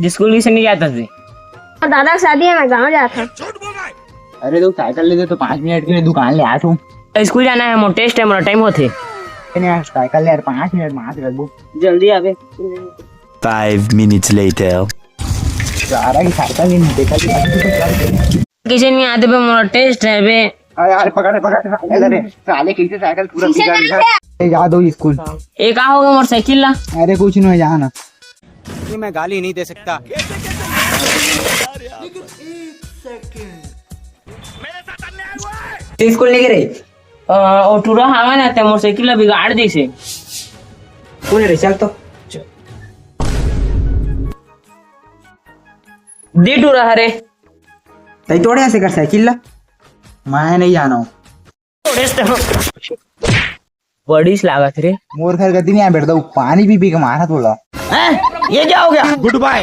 School किसे नहीं जाता थे? दादा की शादी है, मैं गाँव जाता। अरे तो साइकिल ले दे तो 5 मिनट के लिए दुकान ले आ तू। स्कूल जाना है, मोर टेस्ट है, मोरा टाइम होते। यार साइकिल ले यार 5 मिनट मार कर दो जल्दी आवे। 5 minutes later. सारा की साइकिल नहीं देखा किसे नहीं आते पे, मोरा टेस्ट है बे। यार पकड़ अरे साले कैसे साइकिल पूरा बिगाड़ दिया। जा दो स्कूल। एक आ होगा मोर साइकिल ला। अरे कुछ नहीं जाना। ये मैं गाली नहीं दे सकता। स्कूल लेके रही और टूरा हवा ना ते मोर साइकिल ला बिगाड़ दी से। कौन रे चल तो दी टूरा हरे तई तोड़े ऐसे कर साइकिल ला। मैं नहीं जाना हूँ। बड़ी लागत रे। मोर घर गति नहीं आ बैठ दो पानी पी पी के मारा थोड़ा। ये क्या हो गया? Good bye.